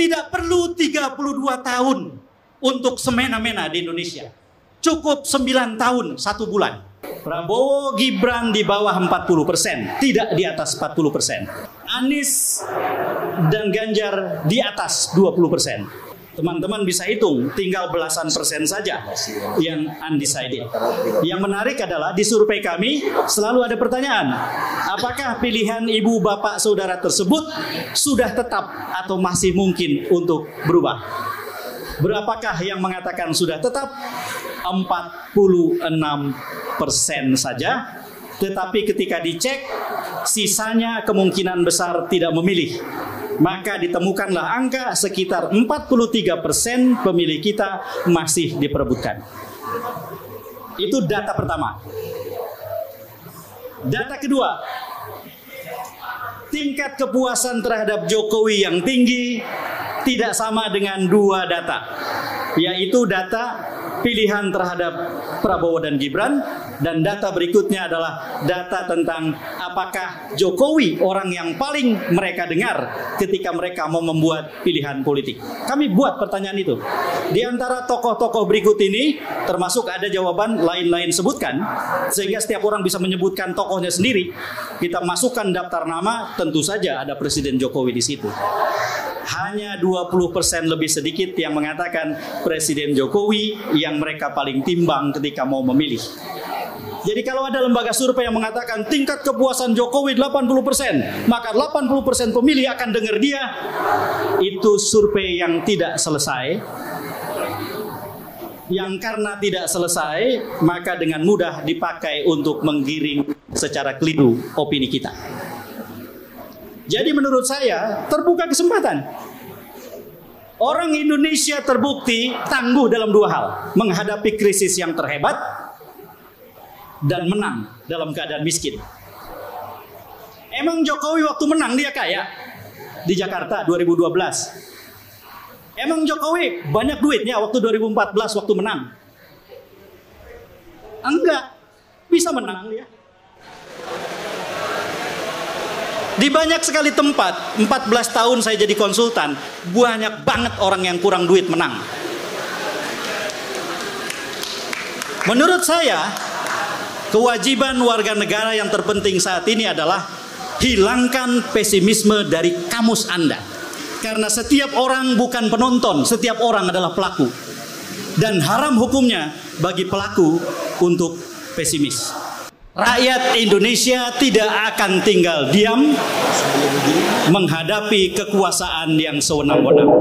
Tidak perlu 32 tahun untuk semena-mena di Indonesia. Cukup 9 tahun 1 bulan. Prabowo Gibran di bawah 40%, tidak di atas 40%. Anies dan Ganjar di atas 20%. Teman-teman bisa hitung, tinggal belasan persen saja yang undecided. Yang menarik adalah di survei kami selalu ada pertanyaan, apakah pilihan ibu bapak saudara tersebut sudah tetap atau masih mungkin untuk berubah? Berapakah yang mengatakan sudah tetap? 46% saja. Tetapi ketika dicek, sisanya kemungkinan besar tidak memilih. Maka ditemukanlah angka sekitar 43% pemilih kita masih diperebutkan. Itu data pertama. Data kedua, tingkat kepuasan terhadap Jokowi yang tinggi tidak sama dengan dua data, yaitu data pilihan terhadap Prabowo dan Gibran, dan data berikutnya adalah data tentang apakah Jokowi orang yang paling mereka dengar ketika mereka mau membuat pilihan politik. Kami buat pertanyaan itu. Di antara tokoh-tokoh berikut ini termasuk ada jawaban lain-lain sebutkan, sehingga setiap orang bisa menyebutkan tokohnya sendiri. Kita masukkan daftar nama, tentu saja ada Presiden Jokowi di situ. Hanya 20% lebih sedikit yang mengatakan Presiden Jokowi yang mereka paling timbang ketika mau memilih. Jadi kalau ada lembaga survei yang mengatakan tingkat kepuasan Jokowi 80%, maka 80% pemilih akan dengar dia, itu survei yang tidak selesai. Yang karena tidak selesai, maka dengan mudah dipakai untuk menggiring secara keliru opini kita. Jadi menurut saya terbuka kesempatan. Orang Indonesia terbukti tangguh dalam dua hal. Menghadapi krisis yang terhebat dan menang dalam keadaan miskin. Emang Jokowi waktu menang dia kaya? Di Jakarta 2012. Emang Jokowi banyak duitnya waktu 2014 waktu menang? Enggak. Bisa menang dia. Di banyak sekali tempat, 14 tahun saya jadi konsultan, banyak banget orang yang kurang duit menang. Menurut saya, kewajiban warga negara yang terpenting saat ini adalah hilangkan pesimisme dari kamus Anda. Karena setiap orang bukan penonton, setiap orang adalah pelaku. Dan haram hukumnya bagi pelaku untuk pesimis. Rakyat Indonesia tidak akan tinggal diam menghadapi kekuasaan yang sewenang-wenang.